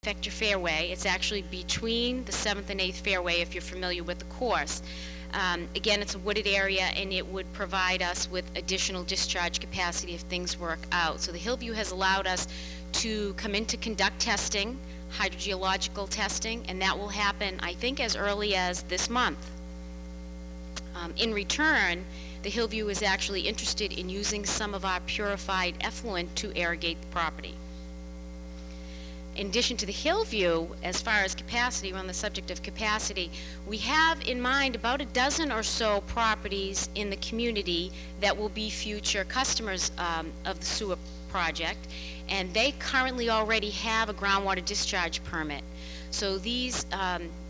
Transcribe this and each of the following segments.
Vector Fairway. It's actually between the 7th and 8th fairway if you're familiar with the course. Again, it's a wooded area and it would provide us with additional discharge capacity if things work out. So the Hillview has allowed us to come in to conduct testing, hydrogeological testing, and that will happen, I think, as early as this month. In return, the Hillview is actually interested in using some of our purified effluent to irrigate the property. In addition to the Hillview, as far as capacity, we're on the subject of capacity, we have in mind about a dozen or so properties in the community that will be future customers of the sewer project, and they currently already have a groundwater discharge permit. So these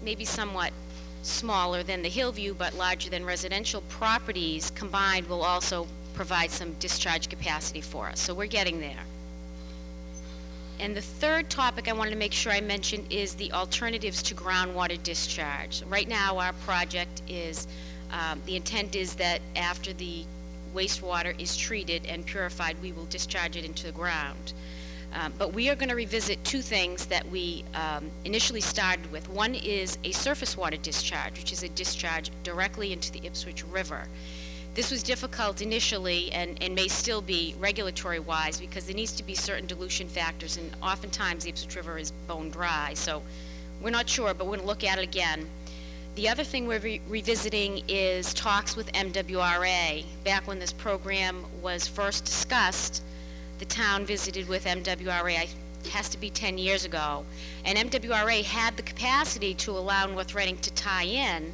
may be somewhat smaller than the Hillview, but larger than residential properties combined will also provide some discharge capacity for us. So we're getting there. And the third topic I wanted to make sure I mentioned is the alternatives to groundwater discharge. Right now our project is, the intent is that after the wastewater is treated and purified, we will discharge it into the ground. But we are going to revisit two things that we initially started with. One is a surface water discharge, which is a discharge directly into the Ipswich River. This was difficult initially and may still be regulatory-wise because there needs to be certain dilution factors, and oftentimes the Ipswich River is bone dry. So we're not sure, but we're going to look at it again. The other thing we're revisiting is talks with MWRA. Back when this program was first discussed, the town visited with MWRA, it has to be 10 years ago, and MWRA had the capacity to allow North Reading to tie in,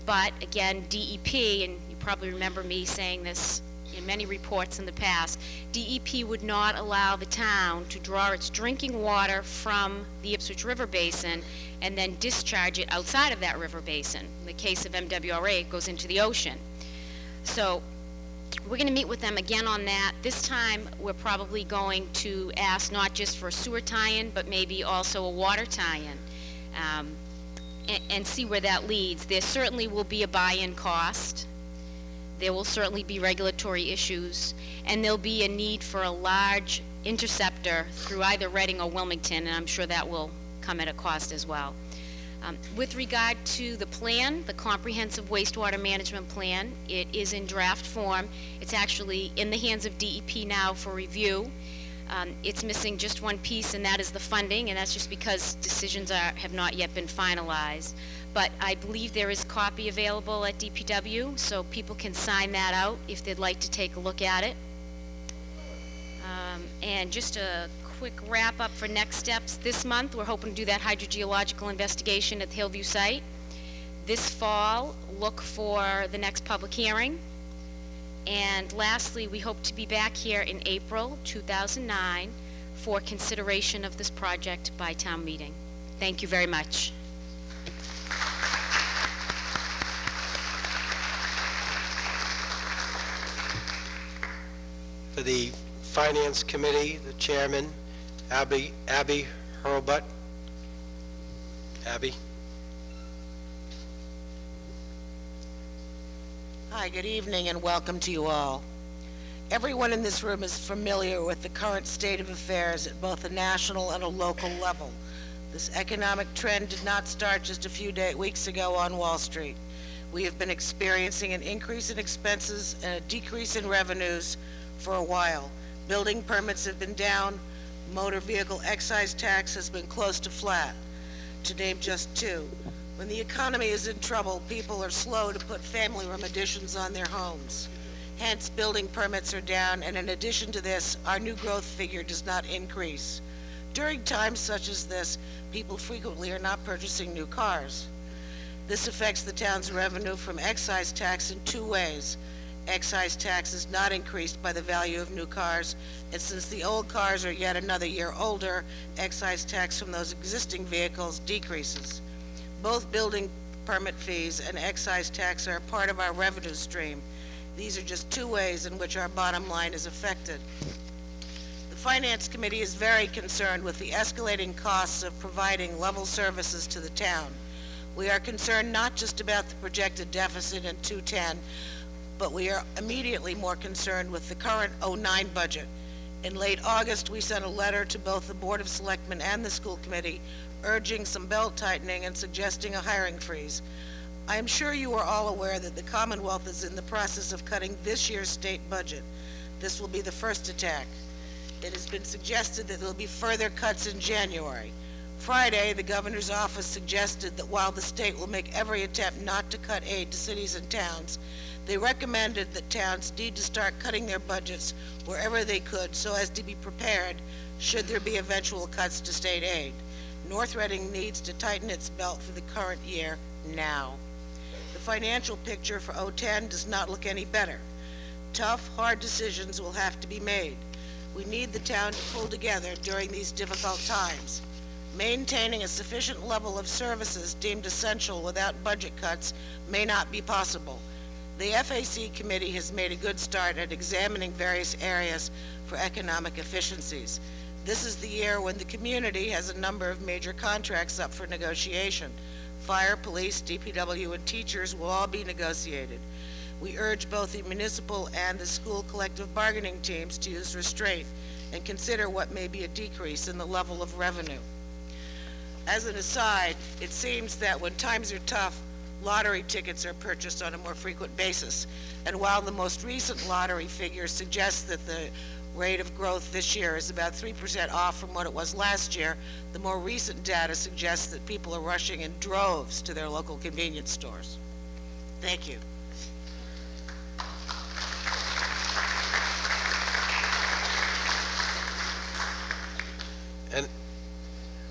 but again, DEP, and you probably remember me saying this in many reports in the past, DEP would not allow the town to draw its drinking water from the Ipswich River Basin and then discharge it outside of that river basin. In the case of MWRA, it goes into the ocean. So we're going to meet with them again on that. This time we're probably going to ask not just for a sewer tie-in, but maybe also a water tie-in, and see where that leads. There certainly will be a buy-in cost. There will certainly be regulatory issues, and there'll be a need for a large interceptor through either Reading or Wilmington, and I'm sure that will come at a cost as well. With regard to the plan, the Comprehensive Wastewater Management Plan, it is in draft form. It's actually in the hands of DEP now for review. It's missing just one piece, and that is the funding, and that's just because decisions have not yet been finalized. But I believe there is a copy available at DPW, so people can sign that out if they'd like to take a look at it. And just a quick wrap up for next steps. This month we're hoping to do that hydrogeological investigation at the Hillview site. This fall, look for the next public hearing. And lastly, we hope to be back here in April 2009 for consideration of this project by town meeting. Thank you very much. For the Finance Committee, the Chairman, Abby Hurlbut. Abby. Hi, good evening and welcome to you all. Everyone in this room is familiar with the current state of affairs at both a national and a local level. This economic trend did not start just a few weeks ago on Wall Street. We have been experiencing an increase in expenses and a decrease in revenues for a while. Building permits have been down. Motor vehicle excise tax has been close to flat, to name just two. When the economy is in trouble, people are slow to put family room additions on their homes. Hence, building permits are down, and in addition to this, our new growth figure does not increase. During times such as this, people frequently are not purchasing new cars. This affects the town's revenue from excise tax in two ways. Excise tax is not increased by the value of new cars, and since the old cars are yet another year older, excise tax from those existing vehicles decreases. Both building permit fees and excise tax are a part of our revenue stream. These are just two ways in which our bottom line is affected. The Finance Committee is very concerned with the escalating costs of providing level services to the town. We are concerned not just about the projected deficit in 2010, but we are immediately more concerned with the current 09 budget. In late August, we sent a letter to both the Board of Selectmen and the school committee urging some belt tightening and suggesting a hiring freeze. I am sure you are all aware that the Commonwealth is in the process of cutting this year's state budget. This will be the first attack. It has been suggested that there will be further cuts in January. Friday, the governor's office suggested that while the state will make every attempt not to cut aid to cities and towns, they recommended that towns need to start cutting their budgets wherever they could so as to be prepared should there be eventual cuts to state aid. North Reading needs to tighten its belt for the current year now. The financial picture for 010 does not look any better. Tough, hard decisions will have to be made. We need the town to pull together during these difficult times. Maintaining a sufficient level of services deemed essential without budget cuts may not be possible. The FAC committee has made a good start at examining various areas for economic efficiencies. This is the year when the community has a number of major contracts up for negotiation. Fire, police, DPW, and teachers will all be negotiated. We urge both the municipal and the school collective bargaining teams to use restraint and consider what may be a decrease in the level of revenue. As an aside, it seems that when times are tough, lottery tickets are purchased on a more frequent basis. And while the most recent lottery figures suggest that the rate of growth this year is about 3% off from what it was last year, the more recent data suggests that people are rushing in droves to their local convenience stores. Thank you. And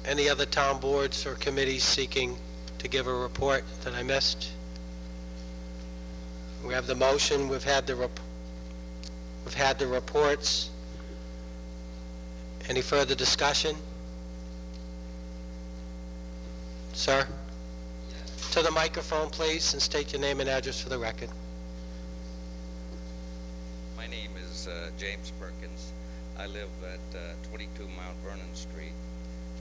any other town boards or committees seeking to give a report that I missed? We have the motion. We've had the reports. Any further discussion? Sir? Yes. To the microphone, please, and state your name and address for the record. My name is James Perkins. I live at 22 Mount Vernon Street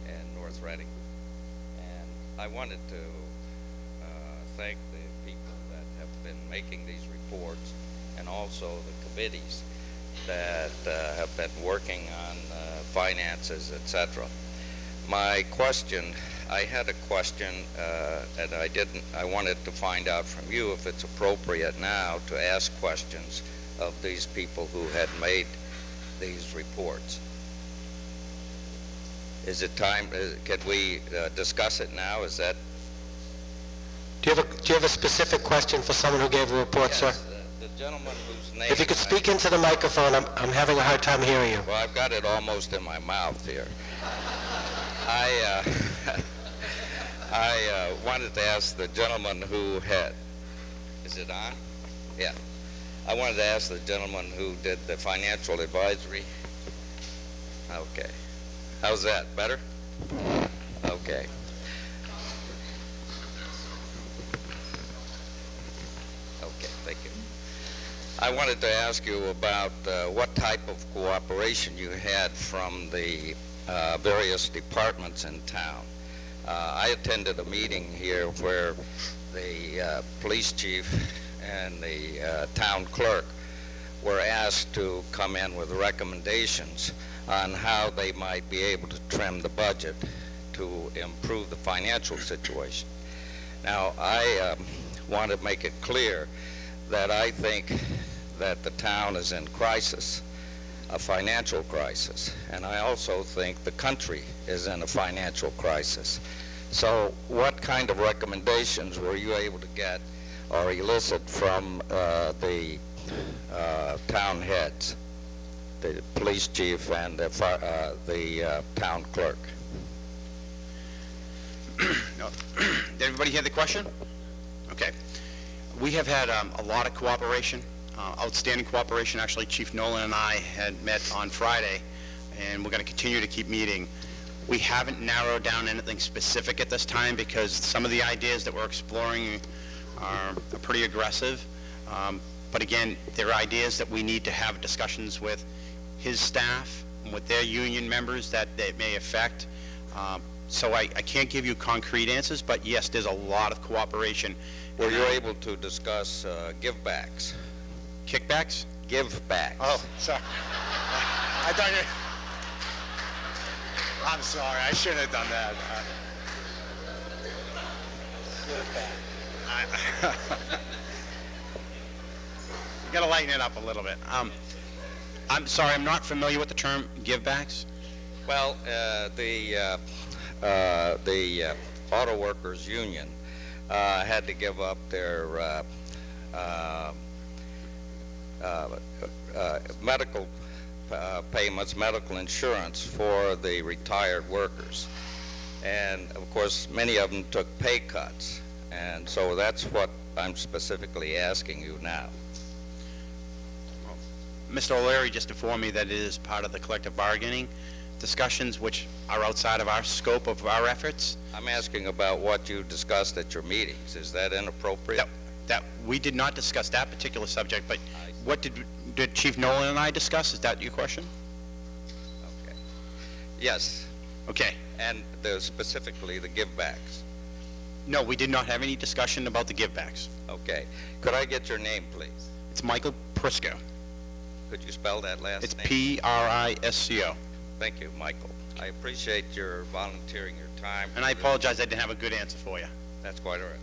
in North Reading. And I wanted to thank the people that have been making these reports and also the committees that have been working on finances, etc. My question, I had a question and I wanted to find out from you if it's appropriate now to ask questions of these people who had made these reports. Is it time, can we discuss it now? Is that? Do you have a specific question for someone who gave a report, yes, sir? The gentleman whose name... If you could speak into the microphone, I'm having a hard time hearing you. Well, I've got it almost in my mouth here. I wanted to ask the gentleman who had... Is it on? Yeah. I wanted to ask the gentleman who did the financial advisory. Okay. How's that? Better? Okay. Okay, thank you. I wanted to ask you about what type of cooperation you had from the various departments in town. I attended a meeting here where the police chief and the town clerk were asked to come in with recommendations on how they might be able to trim the budget to improve the financial situation. Now, I want to make it clear that I think that the town is in crisis, a financial crisis, and I also think the country is in a financial crisis. So what kind of recommendations were you able to get or elicit from the town heads, the police chief and the town clerk? No. Did everybody hear the question? Okay. We have had a lot of cooperation, outstanding cooperation. Actually, Chief Nolan and I had met on Friday, and we're going to continue to keep meeting. We haven't narrowed down anything specific at this time because some of the ideas that we're exploring are pretty aggressive. But again, there are ideas that we need to have discussions with his staff and with their union members that may affect. So I can't give you concrete answers, but yes, there's a lot of cooperation. Were you able to discuss give-backs? Kickbacks? Give-backs. Oh, sorry. I thought you... I'm sorry, I shouldn't have done that. You gotta lighten it up a little bit. I'm sorry, I'm not familiar with the term givebacks. Well, the Auto Workers Union had to give up their medical payments, medical insurance for the retired workers. And of course, many of them took pay cuts. And so that's what I'm specifically asking you now. Mr. O'Leary just informed me that it is part of the collective bargaining discussions, which are outside of our scope of our efforts. I'm asking about what you discussed at your meetings. Is that inappropriate? That we did not discuss that particular subject, but what did Chief Nolan and I discuss? Is that your question? Okay. Yes. Okay. And specifically the givebacks. No, we did not have any discussion about the givebacks. Okay. Could I get your name, please? It's Michael Prisco. Could you spell that last It's name? P-R-I-S-C-O. Thank you, Michael. I appreciate your volunteering your time. And I apologize I didn't have a good answer for you. That's quite all right.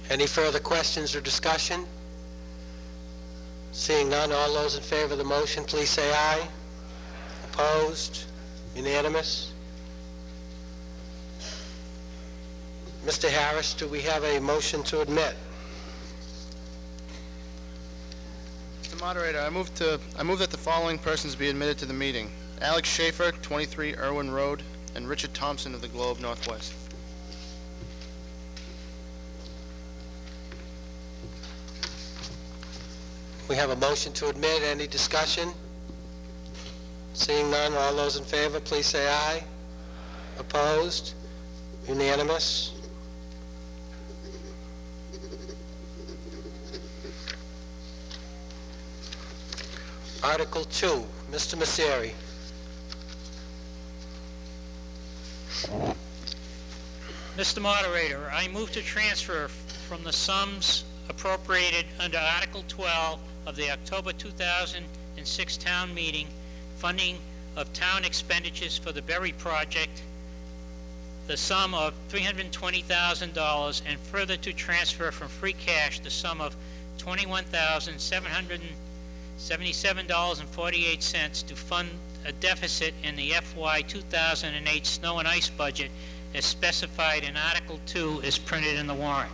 Any further questions or discussion? Seeing none, all those in favor of the motion, please say aye. Opposed? Unanimous? Mr. Harris, do we have a motion to admit? Mr. Moderator, I move that the following persons be admitted to the meeting: Alex Schaefer, 23 Irwin Road, and Richard Thompson of the Globe Northwest. We have a motion to admit. Any discussion? Seeing none, all those in favor, please say aye. Opposed? Unanimous? Article 2, Mr. Messeri. Mr. Moderator, I move to transfer from the sums appropriated under Article 12 of the October 2006 town meeting, funding of town expenditures for the Berry project, the sum of $320,000, and further to transfer from free cash the sum of $21,777.48 to fund a deficit in the FY 2008 snow and ice budget as specified in Article 2 as printed in the warrant.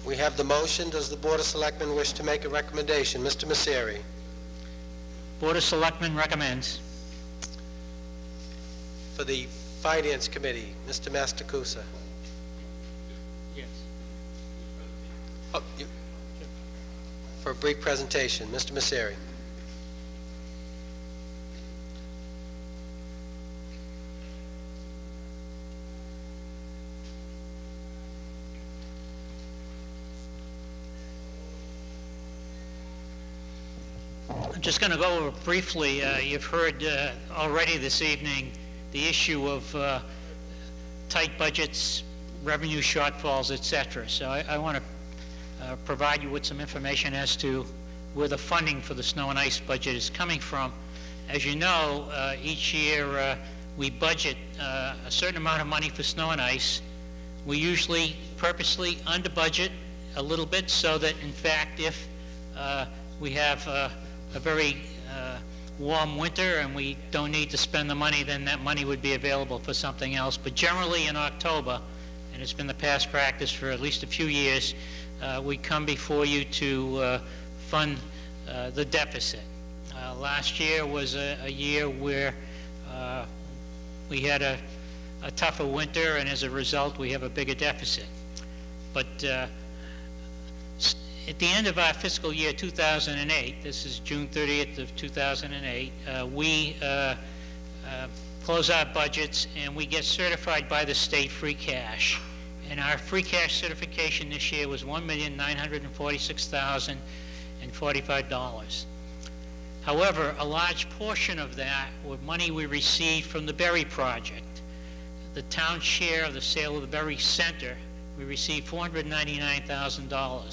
We have the motion. Does the Board of Selectmen wish to make a recommendation? Mr. Messeri. Board of Selectmen recommends. For the Finance Committee, Mr. Mastacusa. Yes. For a brief presentation, Mr. Messeri. I'm just going to go over briefly. You've heard already this evening the issue of tight budgets, revenue shortfalls, etc. So I want to provide you with some information as to where the funding for the snow and ice budget is coming from. As you know, each year we budget a certain amount of money for snow and ice. We usually purposely under budget a little bit so that, in fact, if we have a very warm winter and we don't need to spend the money, then that money would be available for something else. But generally in October, and it's been the past practice for at least a few years, we come before you to fund the deficit. Last year was a year where we had a tougher winter, and as a result we have a bigger deficit. But at the end of our fiscal year 2008, this is June 30th of 2008, we close our budgets and we get certified by the state free cash. And our free cash certification this year was $1,946,045. However, a large portion of that was money we received from the Berry project. the town share of the sale of the Berry Center, we received $499,000.